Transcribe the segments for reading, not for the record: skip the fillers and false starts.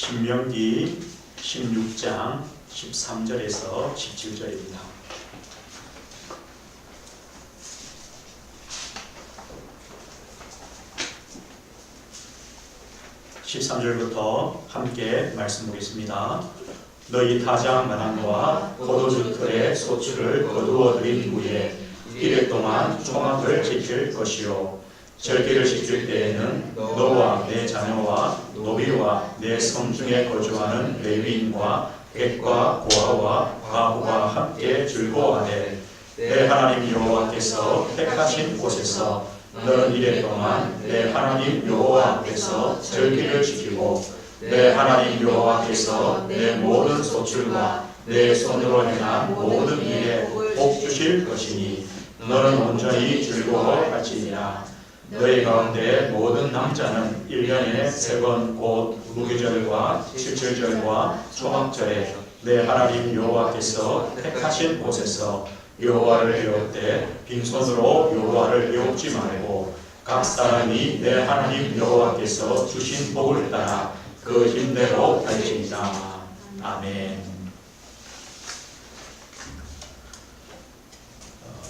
신명기 16장 13절에서 17절입니다. (13절부터) 함께 말씀 보겠습니다. 너희 타작 만항과 포도주 틀에 소출을 거두어 들인 후에 이래 동안 초막을 지킬 것이요 절기를 지킬 때에는 너와 내 자녀와 노비와 내 성 중에 거주하는 레위인과 객과 고아와 과부가 함께 즐거워하되 내 하나님 여호와께서 택하신 곳에서 너는 이래 동안 내 하나님 여호와 앞에서 절기를 지키고 내 하나님 여호와께서 내 모든 소출과 내 손으로 행한 모든 일에 복 주실 것이니 너는 온전히 즐거워할지니라. 너희 가운데 모든 남자는 1년에 3번 곧 무교절과 칠칠절과 초막절에 내 하나님 여호와께서 택하신 곳에서 여호와를 배울 빈손으로 여호와를 배우지 말고 각 사람이 내 하나님 여호와께서 주신 복을 따라 그 힘대로 할지니라. 아멘.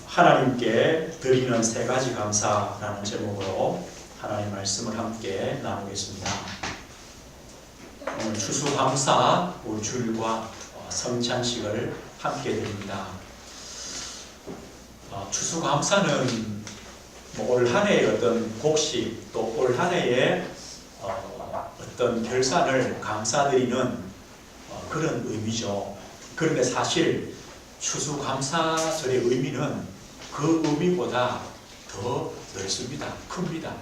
하나님께 드리는 3가지 감사라는 제목으로 하나님 말씀을 함께 나누겠습니다. 오늘 추수감사 우주일과 성찬식을 함께 드립니다. 추수감사는 올 한 해의 어떤 곡식 또 올 한 해의 어떤 결산을 감사드리는 그런 의미죠. 그런데 사실 추수감사절의 의미는 그 의미보다 더 넓습니다. 큽니다.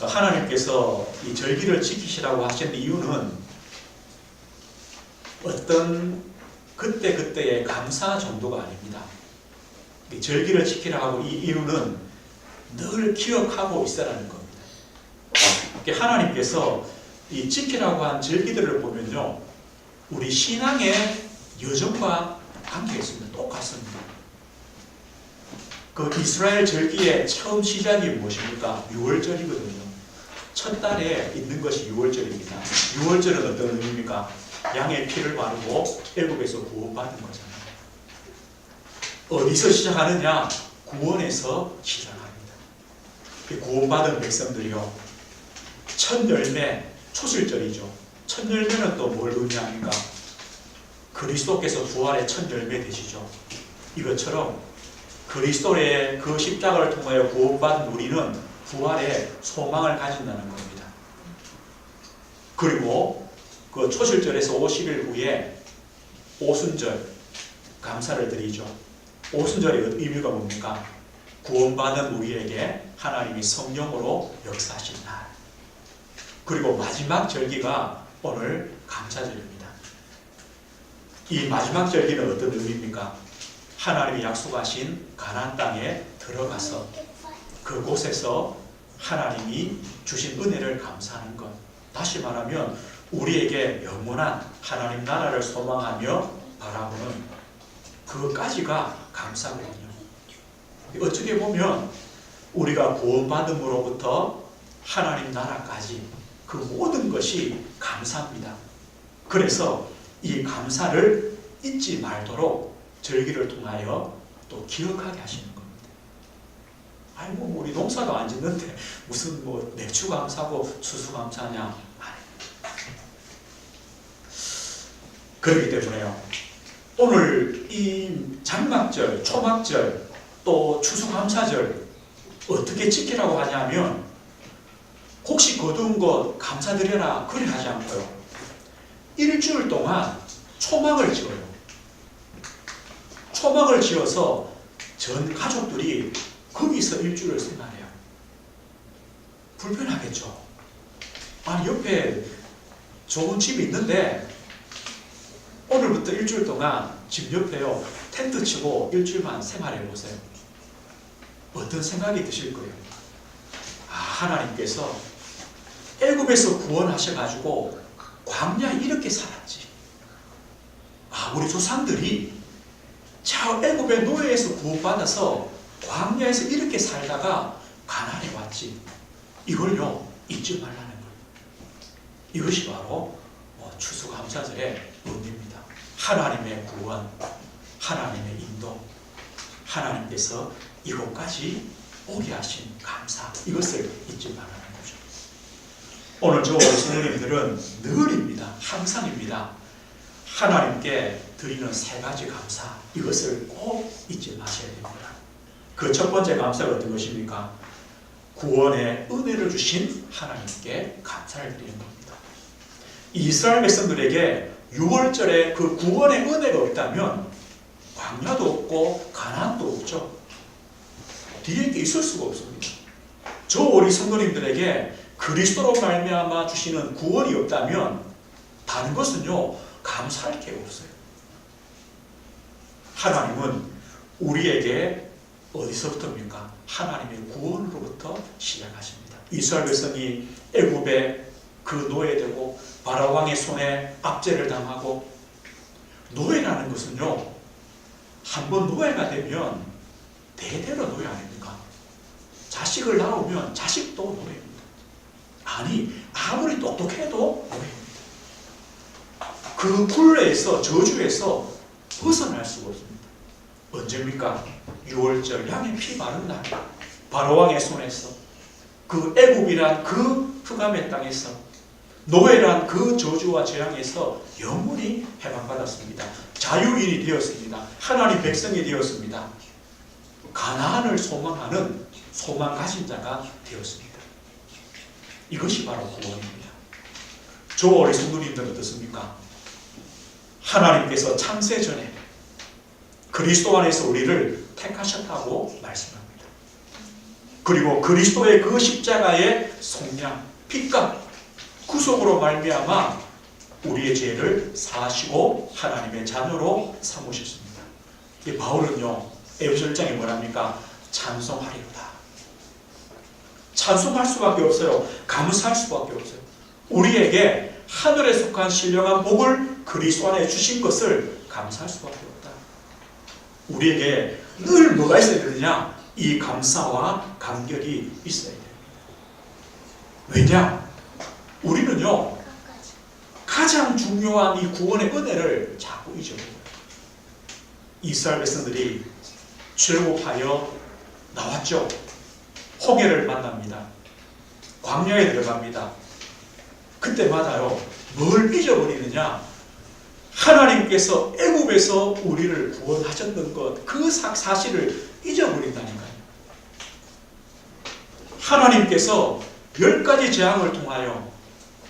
하나님께서 이 절기를 지키시라고 하신 이유는 어떤 그때그때의 감사 정도가 아닙니다. 절기를 지키라고 하고 이 이유는 늘 기억하고 있으라는 겁니다. 하나님께서 이 지키라고 한 절기들을 보면요, 우리 신앙의 여정과 관계가 있습니다. 똑같습니다. 그 이스라엘 절기의 처음 시작이 무엇입니까? 6월절이거든요. 첫 달에 있는 것이 6월절입니다. 6월절은 어떤 의미입니까? 양의 피를 바르고 애굽에서 구원받은 거잖아요. 어디서 시작하느냐? 구원에서 시작합니다. 구원받은 백성들이요, 첫 열매, 초실절이죠. 첫 열매는 또 뭘 의미합니까? 그리스도께서 부활의 첫 열매 되시죠. 이것처럼 그리스도의 그 십자가를 통하여 구원받은 우리는 부활의 소망을 가진다는 겁니다. 그리고 그 초실절에서 50일 후에 오순절 감사를 드리죠. 오순절의 의미가 뭡니까? 구원받은 우리에게 하나님이 성령으로 역사하신 날. 그리고 마지막 절기가 오늘 감사절입니다. 이 마지막 절기는 어떤 의미입니까? 하나님이 약속하신 가나안 땅에 들어가서 그곳에서 하나님이 주신 은혜를 감사하는 것. 다시 말하면 우리에게 영원한 하나님 나라를 소망하며 바라보는 그것까지가 감사거든요. 어떻게 보면 우리가 구원받음으로부터 하나님 나라까지 그 모든 것이 감사입니다. 그래서 이 감사를 잊지 말도록 절기를 통하여 또 기억하게 하시는 겁니다. 아니 우리 농사도 안 짓는데 무슨 매출 감사고 추수 감사냐? 그렇기 때문에요, 오늘 이 장막절, 초막절, 또 추수감사절 어떻게 지키라고 하냐면 혹시 거두은 것 감사드려라 그래 하지 않고요, 일주일 동안 초막을 지어요. 초막을 지어서 전 가족들이 거기서 일주일을 생활해요. 불편하겠죠. 아니 옆에 좋은 집이 있는데 오늘부터 일주일 동안 집 옆에요 텐트 치고 일주일만 생활해 보세요. 어떤 생각이 드실 거예요? 하나님께서 애굽에서 구원하셔가지고 광야에 이렇게 살았지. 우리 조상들이 저 애굽의 노예에서 구원받아서 광야에서 이렇게 살다가 가나안에 왔지. 이걸요 잊지 말라는 거예요. 이것이 바로 추수감사절의 의미입니다. 하나님의 구원, 하나님의 인도, 하나님께서 이곳까지 오게 하신 감사, 이것을 잊지 말라는 거죠. 오늘 저 성도님들은 늘입니다. 항상입니다. 하나님께 드리는 세 가지 감사, 이것을 꼭 잊지 마셔야 됩니다. 그 첫 번째 감사가 어떤 것입니까? 구원의 은혜를 주신 하나님께 감사를 드리는 겁니다. 이스라엘 백성들에게 6월절에 그 구원의 은혜가 없다면 광야도 없고 가나안도 없죠. 뒤에 게 있을 수가 없습니다. 저 우리 성도님들에게 그리스도로 말미암아 주시는 구원이 없다면 다른 것은요, 감사할 게 없어요. 하나님은 우리에게 어디서부터입니까? 하나님의 구원으로부터 시작하십니다. 이스라엘 백성이 애굽에 그 노예되고 바라왕의 손에 압제를 당하고, 노예라는 것은요, 한번 노예가 되면 대대로 노예 아닙니까? 자식을 낳으면 자식도 노예입니다. 아니, 아무리 똑똑해도 노예입니다. 그 굴레에서, 저주에서 벗어날 수가 없습니다. 언제입니까? 6월절 양의 피 바른 날, 바로왕의 손에서, 그 애굽이란 그 흑암의 땅에서, 노예란 그 저주와 재앙에서 영원히 해방받았습니다. 자유인이 되었습니다. 하나님 백성이 되었습니다. 가나안을 소망하는 소망 가진 자가 되었습니다. 이것이 바로 구원입니다. 저 우리 성도님들은 어떻습니까? 하나님께서 창세 전에 그리스도 안에서 우리를 택하셨다고 말씀합니다. 그리고 그리스도의 그 십자가의 속량, 피값, 구속으로 말미암아 우리의 죄를 사하시고 하나님의 자녀로 삼으셨습니다. 이 바울은요, 에베소 1장에 뭐랍니까? 찬송하리로다. 찬송할 수밖에 없어요. 감사할 수밖에 없어요. 우리에게 하늘에 속한 신령한 복을 그리스도 안에 주신 것을 감사할 수밖에 없다. 우리에게 늘 뭐가 있어야 되느냐? 이 감사와 간격이 있어야 됩니다. 왜냐? 우리는요, 가장 중요한 이 구원의 은혜를 자꾸 잊어버려요. 이스라엘 백성들이 출애굽하여 나왔죠. 홍해를 만납니다. 광야에 들어갑니다. 그때마다요, 뭘 잊어버리느냐? 하나님께서 애굽에서 우리를 구원하셨던 것, 그 사실을 잊어버린다니까요. 하나님께서 10가지 재앙을 통하여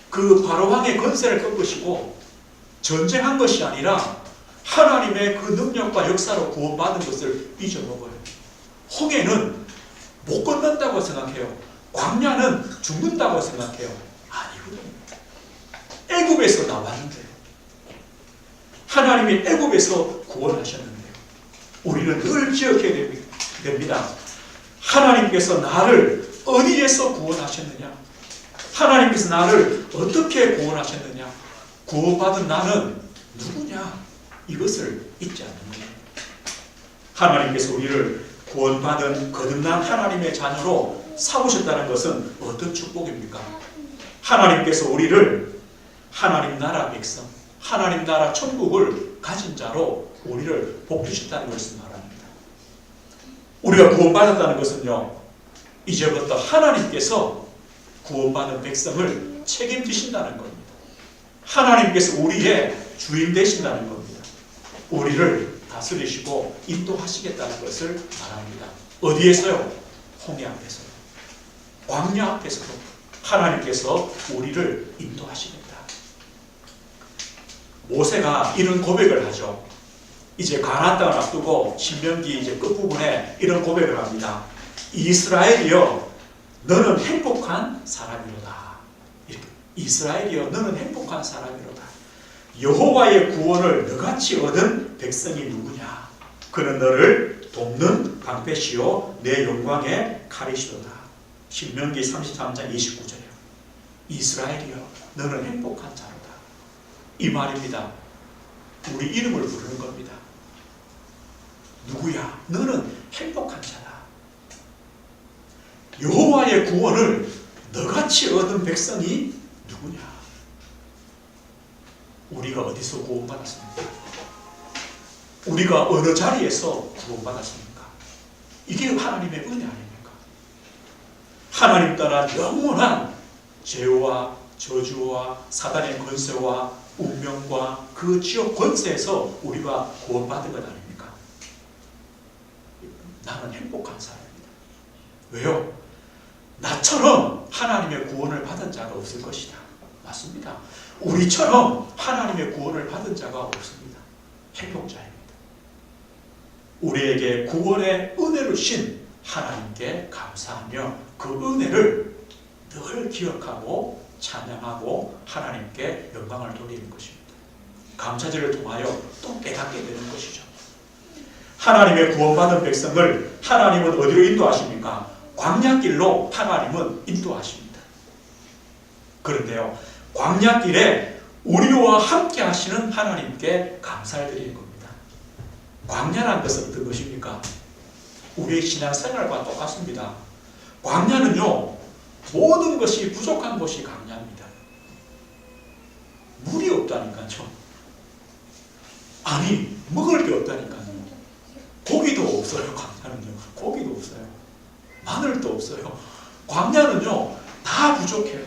그 바로왕의 권세를 꺾으시고 전쟁한 것이 아니라 하나님의 그 능력과 역사로 구원받은 것을 잊어먹어요. 홍해는 못 건넌다고 생각해요. 광야는 죽는다고 생각해요. 아니거든요. 애굽에서 나왔는데요. 하나님이 애굽에서 구원하셨는데요. 우리는 늘 기억해야 됩니다. 하나님께서 나를 어디에서 구원하셨느냐? 하나님께서 나를 어떻게 구원하셨느냐? 구원받은 나는 누구냐? 이것을 잊지 않는 거예요. 하나님께서 우리를 구원받은 거듭난 하나님의 자녀로 삼으셨다는 것은 어떤 축복입니까? 하나님께서 우리를 하나님 나라 백성, 하나님 나라 천국을 가진 자로 우리를 복주셨다는 것을 말합니다. 우리가 구원받았다는 것은요, 이제부터 하나님께서 구원받은 백성을 책임지신다는 겁니다. 하나님께서 우리의 주인 되신다는 겁니다. 우리를 다스리시고 인도하시겠다는 것을 말합니다. 어디에서요? 홍해 앞에서요. 광야 앞에서도 하나님께서 우리를 인도하시겠다. 모세가 이런 고백을 하죠. 이제 가나안 땅을 앞두고 신명기 이제 끝부분에 이런 고백을 합니다. 이스라엘이여, 너는 행복한 사람이로다. 이스라엘이여, 너는 행복한 사람이로다. 여호와의 구원을 너같이 얻은 백성이 누구냐? 그는 너를 돕는 방패시요 내 영광의 칼이시로다. 신명기 33장 29절이요. 이스라엘이여, 너는 행복한 자로다. 이 말입니다. 우리 이름을 부르는 겁니다. 누구야? 너는 행복한 자다. 여호와의 구원을 너같이 얻은 백성이 누구냐? 우리가 어디서 구원받았습니까? 우리가 어느 자리에서 구원받았습니까? 이게 하나님의 은혜 아닙니까? 하나님 따라 영원한 죄와 저주와 사단의 권세와 운명과 그 지옥 권세에서 우리가 구원받은 것 아닙니까? 나는 행복한 사람입니다. 왜요? 나처럼 하나님의 구원을 받은 자가 없을 것이다. 맞습니다. 우리처럼 하나님의 구원을 받은 자가 없습니다. 행복자입니다. 우리에게 구원의 은혜를 주신 하나님께 감사하며 그 은혜를 늘 기억하고 찬양하고 하나님께 영광을 돌리는 것입니다. 감사절을 통하여 또 깨닫게 되는 것이죠. 하나님의 구원받은 백성을 하나님은 어디로 인도하십니까? 광야길로 하나님은 인도하십니다. 그런데요, 광야길에 우리와 함께 하시는 하나님께 감사를 드리는 겁니다. 광야라는 것은 어떤 것입니까? 우리의 신앙생활과 똑같습니다. 광야는요, 모든 것이 부족한 곳이 광야입니다. 물이 없다니까요. 아니, 먹을 게 없다니까요. 고기도 없어요. 광야는요. 고기도 없어요. 마늘도 없어요. 광야는요, 다 부족해요.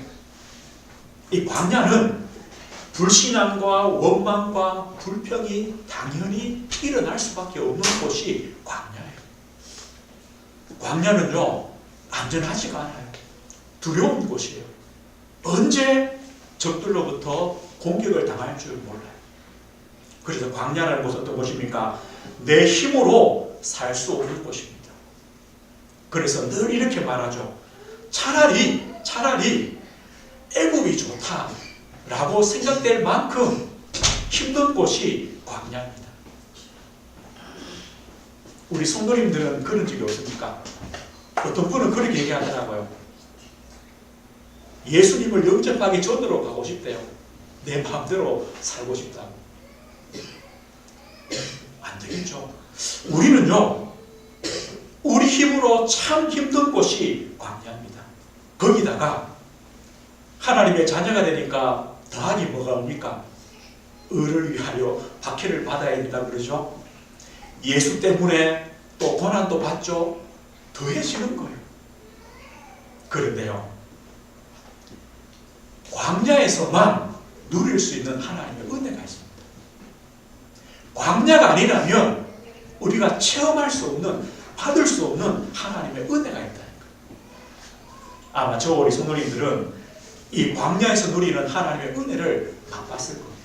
이 광야는 불신앙과 원망과 불평이 당연히 일어날 수밖에 없는 곳이 광야예요. 광야는요, 안전하지가 않아요. 두려운 곳이에요. 언제 적들로부터 공격을 당할 줄 몰라요. 그래서 광야라는 곳은 어떤 곳입니까? 내 힘으로 살 수 없는 곳입니다. 그래서 늘 이렇게 말하죠. 차라리 애굽이 좋다라고 생각될 만큼 힘든 곳이 광야입니다. 우리 성도님들은 그런 적이 없습니까? 어떤 분은 그렇게 얘기하더라고요. 예수님을 영접하기 전으로 가고 싶대요. 내 마음대로 살고 싶다고. 안 되겠죠. 우리는요, 우리 힘으로 참 힘든 곳이 광야입니다. 거기다가 하나님의 자녀가 되니까 더하기 뭐가 옵니까? 의를 위하여 박해를 받아야 된다 그러죠. 예수 때문에 또 고난도 받죠. 더해지는 거예요. 그런데요, 광야에서만 누릴 수 있는 하나님의 은혜가 있습니다. 광야가 아니라면 우리가 체험할 수 없는, 받을 수 없는 하나님의 은혜가 있다니까. 아마 저 우리 성도님들은 이 광야에서 누리는 하나님의 은혜를 맛봤을 겁니다.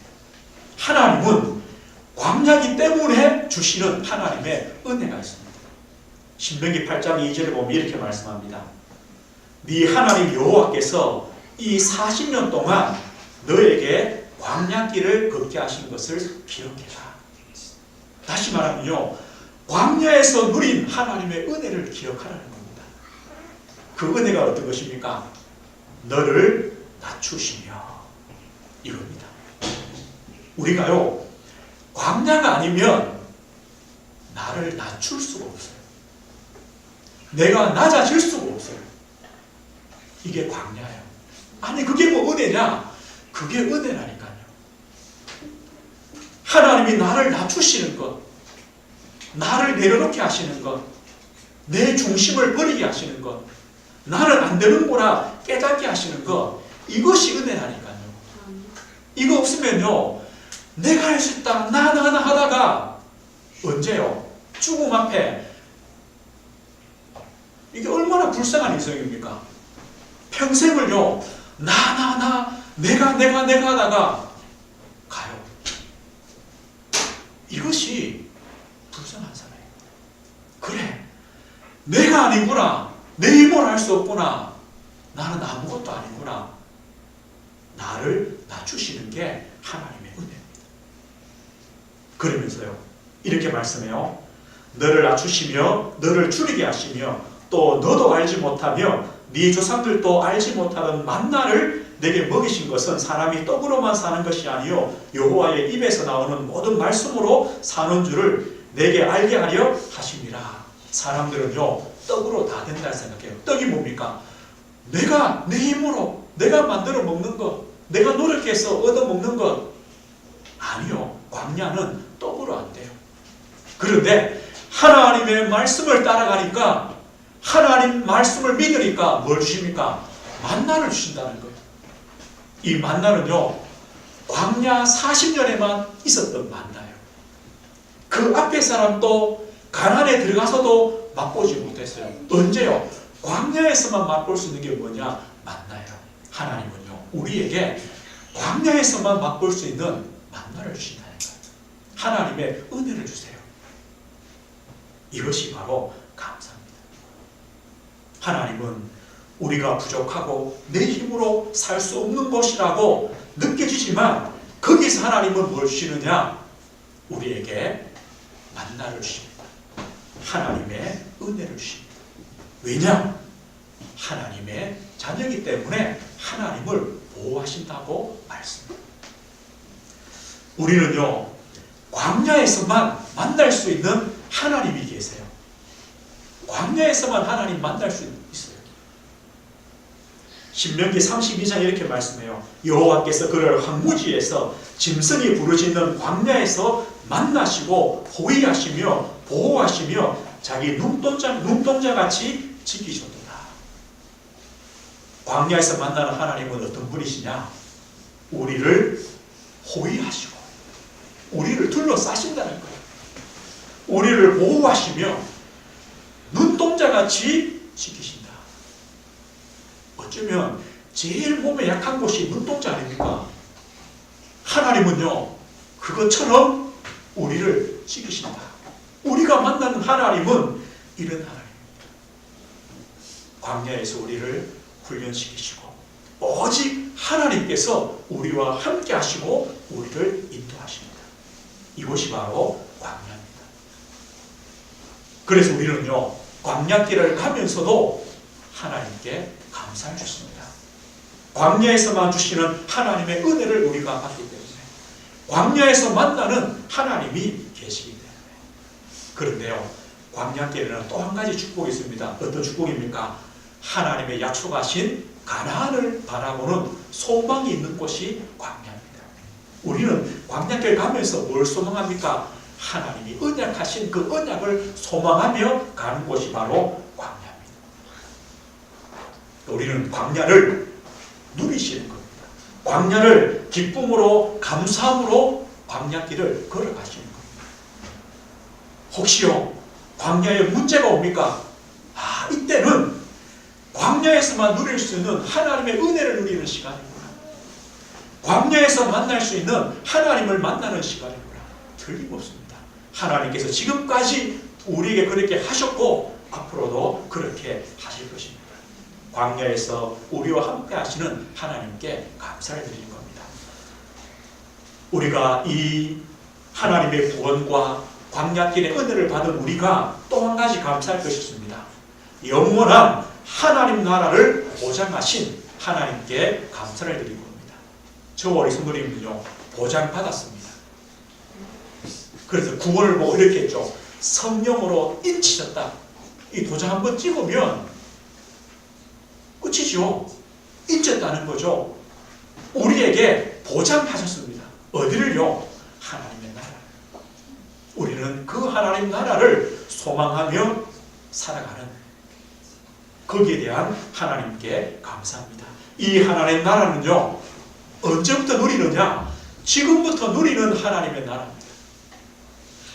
하나님은 광야기 때문에 주시는 하나님의 은혜가 있습니다. 신명기 8장 2절에 보면 이렇게 말씀합니다. 네 하나님 여호와께서 이 40년 동안 너에게 광야길을 걷게 하신 것을 기억해라. 다시 말하면요, 광야에서 누린 하나님의 은혜를 기억하라는 겁니다. 그 은혜가 어떤 것입니까? 너를 낮추시며 이겁니다. 우리가요, 광야가 아니면 나를 낮출 수가 없어요. 내가 낮아질 수가 없어요. 이게 광야예요. 아니, 그게 뭐 은혜냐? 그게 은혜라니까요. 하나님이 나를 낮추시는 것, 나를 내려놓게 하시는 것, 내 중심을 버리게 하시는 것, 나는 안 되는구나 깨닫게 하시는 것, 이것이 은혜라니까요. 이거 없으면요, 내가 할 수 있다, 나 하다가 언제요? 죽음 앞에. 이게 얼마나 불쌍한 인생입니까? 평생을요, 내가 하다가 가요. 이것이 불쌍한 사람이에요. 그래, 내가 아니구나, 내 힘으로 할 수 없구나, 나는 아무것도 아니구나. 나를 낮추시는 게 하나님의 은혜입니다. 그러면서요, 이렇게 말씀해요. 너를 낮추시며 너를 줄이게 하시며 또 너도 알지 못하며 네 조상들도 알지 못하던 만나를 내게 먹이신 것은 사람이 떡으로만 사는 것이 아니요 여호와의 입에서 나오는 모든 말씀으로 사는 줄을 내게 알게 하려 하심이라. 사람들은요, 떡으로 다 된다 생각해요. 떡이 뭡니까? 내가 내 힘으로 내가 만들어 먹는 것, 내가 노력해서 얻어 먹는 것, 아니요. 광야는 떡으로 안 돼요. 그런데 하나님의 말씀을 따라가니까, 하나님 말씀을 믿으니까 뭘 주십니까? 만나를 주신다는 거예요. 이 만나는요, 광야 40년에만 있었던 만나예요. 그 앞에 사람도 가나안에 들어가서도 맛보지 못했어요. 언제요? 광야에서만 맛볼 수 있는 게 뭐냐? 만나예요. 하나님은요, 우리에게 광야에서만 맛볼 수 있는 만나를 주신다는 거예요. 하나님의 은혜를 주세요. 이것이 바로 감사입니다. 하나님은 우리가 부족하고 내 힘으로 살 수 없는 것이라고 느껴지지만, 거기서 하나님은 뭘 주시느냐? 우리에게 만나를 주십니다. 하나님의 은혜를 주십니다. 왜냐? 하나님의 자녀이기 때문에 하나님을 보호하신다고 말씀합니다. 우리는요, 광야에서만 만날 수 있는 하나님이 계세요. 광야에서만 하나님 만날 수 있어요. 신명기 32장 이렇게 말씀해요. 여호와께서 그를 황무지에서 짐승이 부르짖는 광야에서 만나시고 호위하시며 보호하시며 자기 눈동자같이 지키셨도다. 광야에서 만나는 하나님은 어떤 분이시냐? 우리를 호위하시고 우리를 둘러싸신다는 거예요. 우리를 보호하시며 눈동자같이 지키신다. 어쩌면 제일 몸에 약한 곳이 눈동자 아닙니까? 하나님은요, 그것처럼 우리를 지키신다. 우리가 만나는 하나님은 이런 하나님입니다. 광야에서 우리를 훈련시키시고 오직 하나님께서 우리와 함께 하시고 우리를 인도하십니다. 이것이 바로 광야입니다. 그래서 우리는요, 광야길을 가면서도 하나님께 감사를 주십니다. 광야에서만 주시는 하나님의 은혜를 우리가 받기 때문에, 광야에서 만나는 하나님이 계시기 때문에. 그런데요, 광야길에는 또 한 가지 축복이 있습니다. 어떤 축복입니까? 하나님의 약속하신 가나안을 바라보는 소망이 있는 곳이 광야입니다. 우리는 광야길 가면서 뭘 소망합니까? 하나님이 언약하신 그 언약을 소망하며 가는 곳이 바로 광야입니다. 우리는 광야를 누리시는 겁니다. 광야를 기쁨으로 감사함으로 광야길을 걸어가시는 겁니다. 혹시요, 광야에 문제가 옵니까? 이때는 광야에서만 누릴 수 있는 하나님의 은혜를 누리는 시간이구나. 광야에서 만날 수 있는 하나님을 만나는 시간이구나. 틀림없습니다. 하나님께서 지금까지 우리에게 그렇게 하셨고 앞으로도 그렇게 하실 것입니다. 광야에서 우리와 함께 하시는 하나님께 감사를 드리는 겁니다. 우리가 이 하나님의 구원과 광야길의 은혜를 받은 우리가 또 한 가지 감사할 것이 있습니다. 영원한 하나님 나라를 보장하신 하나님께 감사를 드리는 겁니다. 저와 우리 성도님은요, 보장받았습니다. 그래서 구원을 보고 이렇게 했죠. 성령으로 인치셨다. 이 도장 한번 찍으면 끝이죠. 인쳤다는 거죠. 우리에게 보장하셨습니다. 어디를요? 하나님의 나라. 우리는 그 하나님 나라를 소망하며 살아가는, 거기에 대한 하나님께 감사합니다. 이 하나님 나라는요, 언제부터 누리느냐? 지금부터 누리는 하나님의 나라입니다.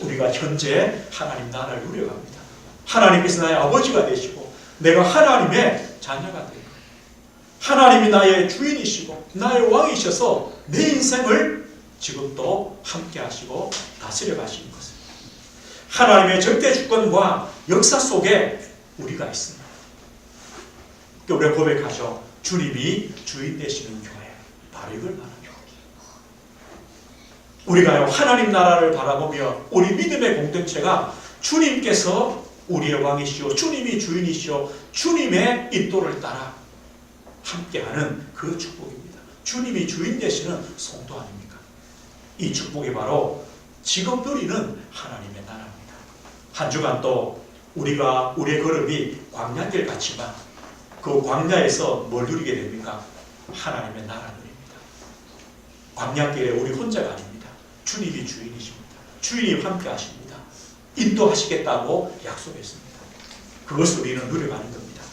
우리가 현재 하나님 나라를 누려갑니다. 하나님께서 나의 아버지가 되시고 내가 하나님의 자녀가 되고, 하나님이 나의 주인이시고 나의 왕이셔서 내 인생을 지금도 함께 하시고 다스려 가시는 것입니다. 하나님의 절대 주권과 역사 속에 우리가 있습니다. 우리가 고백하죠. 주님이 주인 되시는 교회, 바로 이걸 말하죠. 우리가 하나님 나라를 바라보며 우리 믿음의 공동체가 주님께서 우리의 왕이시오, 주님이 주인이시오, 주님의 인도를 따라 함께하는 그 축복입니다. 주님이 주인 되시는 성도 아닙니까? 이 축복이 바로 지금 누리는 하나님의 나라입니다. 한 주간 또 우리의 걸음이 광야길 같지만 그 광야에서 뭘 누리게 됩니까? 하나님의 나라 누립니다. 광야길에 우리 혼자가 아닙니다. 주님이 주인이십니다. 주인이 함께 하십니다. 인도하시겠다고 약속했습니다. 그것을 우리는 누려가는 겁니다.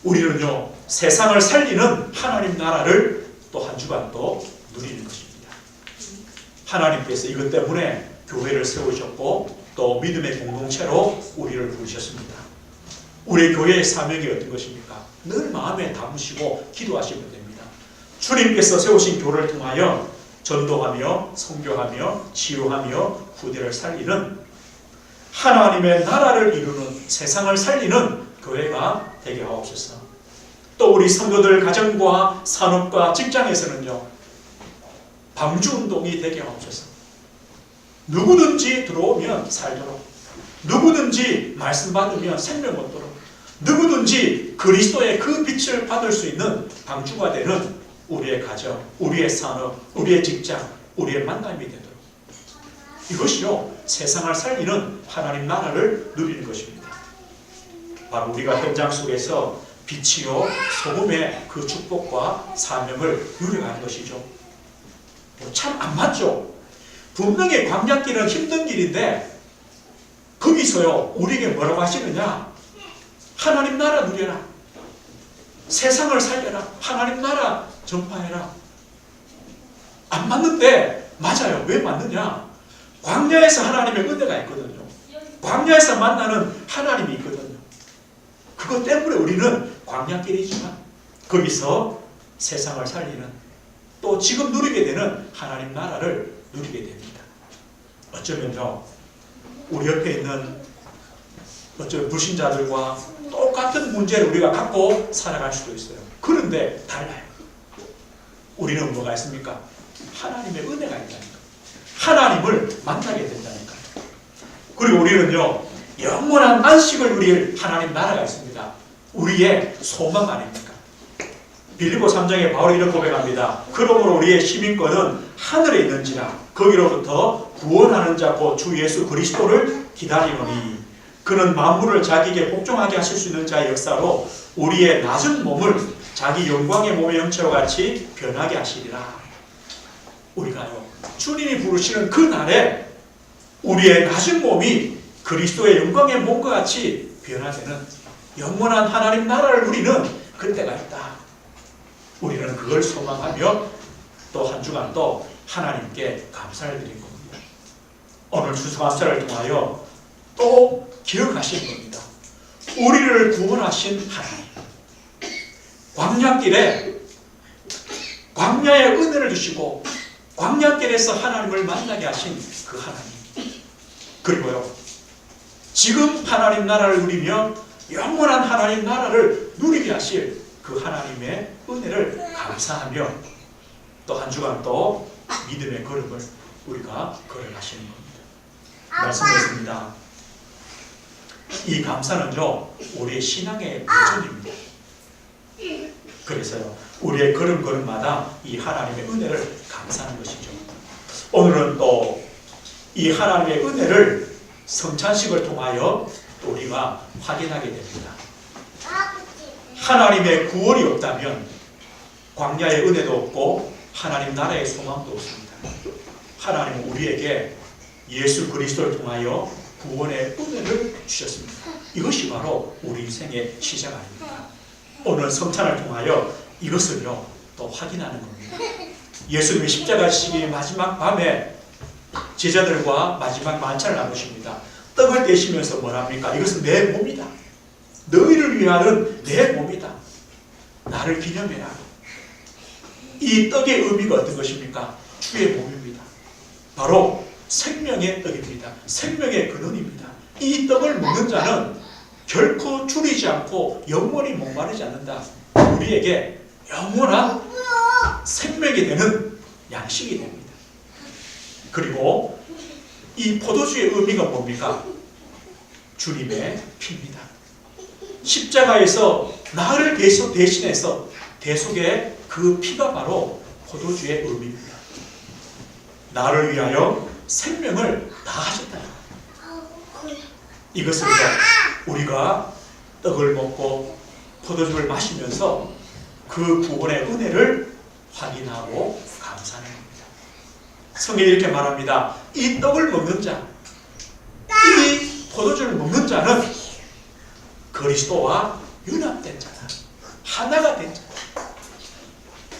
우리는요, 세상을 살리는 하나님 나라를 또 한 주간 또 누리는 것입니다. 하나님께서 이것 때문에 교회를 세우셨고 또 믿음의 공동체로 우리를 부르셨습니다. 우리 교회의 사명이 어떤 것입니까? 늘 마음에 담으시고 기도하시면 됩니다. 주님께서 세우신 교회를 통하여 전도하며 선교하며 치유하며 후대를 살리는 하나님의 나라를 이루는 세상을 살리는 교회가 되게 하옵소서. 또 우리 성도들 가정과 산업과 직장에서는요, 방주운동이 되게 하옵소서. 누구든지 들어오면 살도록, 누구든지 말씀 받으면 생명 얻도록, 누구든지 그리스도의 그 빛을 받을 수 있는 방주가 되는 우리의 가정, 우리의 산업, 우리의 직장, 우리의 만남이 되도록, 이것이요 세상을 살리는 하나님 나라를 누리는 것입니다. 바로 우리가 현장 속에서 빛이요 소금의 그 축복과 사명을 누려가는 것이죠. 참 안 맞죠? 분명히 광야길은 힘든 길인데 거기서요 우리에게 뭐라고 하시느냐? 하나님 나라 누려라, 세상을 살려라, 하나님 나라 전파해라. 안 맞는데 맞아요. 왜 맞느냐? 광야에서 하나님의 은혜가 있거든요. 광야에서 만나는 하나님이 있거든요. 그것 때문에 우리는 광야길이지만 거기서 세상을 살리는, 또 지금 누리게 되는 하나님 나라를 누리게 됩니다. 어쩌면요 우리 옆에 있는 어쩌면 불신자들과 똑같은 문제를 우리가 갖고 살아갈 수도 있어요. 그런데 달라요. 우리는 뭐가 있습니까? 하나님의 은혜가 있다니까. 하나님을 만나게 된다니까. 그리고 우리는요 영원한 안식을 누릴 하나님 나라가 있습니다. 우리의 소망 아닙니까? 빌립보 3장에 바울이 이런 고백합니다. 그러므로 우리의 시민권은 하늘에 있는지라 거기로부터 구원하는 자 곧 주 예수 그리스도를 기다리노니 그는 만물을 자기에게 복종하게 하실 수 있는 자의 역사로 우리의 낮은 몸을 자기 영광의 몸의 형체와 같이 변하게 하시리라. 우리가요 주님이 부르시는 그 날에 우리의 낮은 몸이 그리스도의 영광의 몸과 같이 변화되는 영원한 하나님 나라를 누리는 그때가 있다. 우리는 그걸 소망하며 또 한 주간 또 하나님께 감사를 드린 겁니다. 오늘 추수감사를 통하여 또 기억하시는 겁니다. 우리를 구원하신 하나님, 광야길에 광야의 은혜를 주시고 광야길에서 하나님을 만나게 하신 그 하나님, 그리고요 지금 하나님 나라를 누리며 영원한 하나님 나라를 누리게 하실 그 하나님의 은혜를 감사하며 또 한 주간 또 믿음의 걸음을 우리가 걸어가시는 겁니다. 말씀드렸습니다. 이 감사는요 우리의 신앙의 도전입니다. 그래서요 우리의 걸음걸음마다 이 하나님의 은혜를 감사하는 것이죠. 오늘은 또 이 하나님의 은혜를 성찬식을 통하여 또 우리가 확인하게 됩니다. 하나님의 구원이 없다면 광야의 은혜도 없고 하나님 나라의 소망도 없습니다. 하나님은 우리에게 예수 그리스도를 통하여 구원의 은혜를 주셨습니다. 이것이 바로 우리 인생의 시작 아닙니까? 오늘 성찬을 통하여 이것을요 또 확인하는 겁니다. 예수님이 십자가 지시기 마지막 밤에 제자들과 마지막 만찬을 나누십니다. 떡을 떼시면서 뭐랍니까? 이것은 내 몸이다. 너희를 위하는 내 몸이다. 나를 기념해라. 이 떡의 의미가 어떤 것입니까? 주의 몸입니다. 바로 생명의 떡입니다. 생명의 근원입니다. 이 떡을 먹는 자는 결코 줄이지 않고 영원히 목마르지 않는다. 우리에게 영원한 생명이 되는 양식이 됩니다. 그리고 이 포도주의 의미가 뭡니까? 주님의 피입니다. 십자가에서 나를 대신해서 대속의 그 피가 바로 포도주의 의미입니다. 나를 위하여 생명을 다하셨다. 이것을 우리가 떡을 먹고 포도주를 마시면서 그 구원의 은혜를 확인하고 감사하는 겁니다. 성경이 이렇게 말합니다. 이 떡을 먹는 자, 이 포도주를 먹는 자는 그리스도와 융합된 자다. 하나가 된 자다.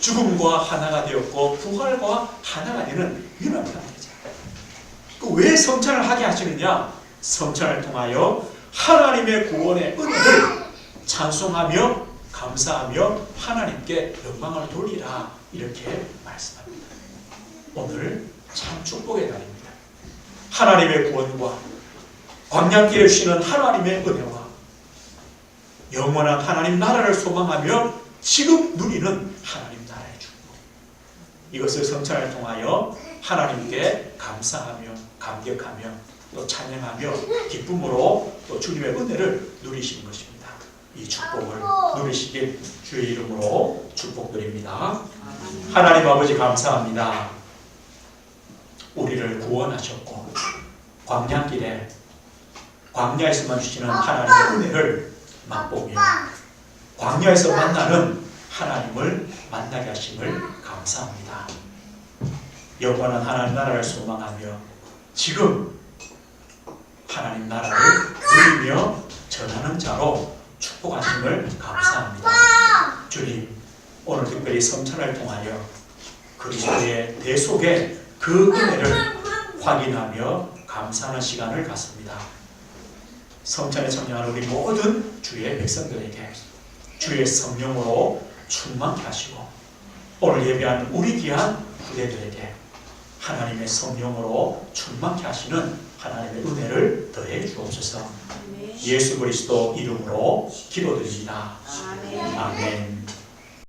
죽음과 하나가 되었고 부활과 하나가 되는 융합된 자다. 왜 성찬을 하게 하시느냐? 성찬을 통하여 하나님의 구원의 은혜를 찬송하며 감사하며 하나님께 영광을 돌리라, 이렇게 말씀합니다. 오늘 참 축복의 날입니다. 하나님의 구원과 광야길에 주시는 하나님의 은혜와 영원한 하나님 나라를 소망하며 지금 누리는 하나님 나라의 축복, 이것을 성찬을 통하여 하나님께 감사하며 감격하며 또 찬양하며 기쁨으로 또 주님의 은혜를 누리시는 것입니다. 이 축복을 누리시길 주의 이름으로 축복드립니다. 하나님 아버지 감사합니다. 우리를 구원하셨고 광야길에 광야에서만 주시는 하나님의 은혜를 맛보며 광야에서 만나는 하나님을 만나게 하심을 감사합니다. 영원한 하나님 나라를 소망하며 지금 하나님 나라를 누리며 전하는 자로 축복하심을 감사합니다. 주님, 오늘 특별히 성찬을 통하여 그리스도의 대속의 그 은혜를 확인하며 감사하는 시간을 갖습니다. 성찬에 참여하는 우리 모든 주의 백성들에게 주의 성령으로 충만케 하시고 오늘 예배하는 우리 귀한 후대들에게 하나님의 성령으로 충만케 하시는 하나님의 은혜를 더해 주옵소서. 예수 그리스도 이름으로 기도드립니다. 아멘.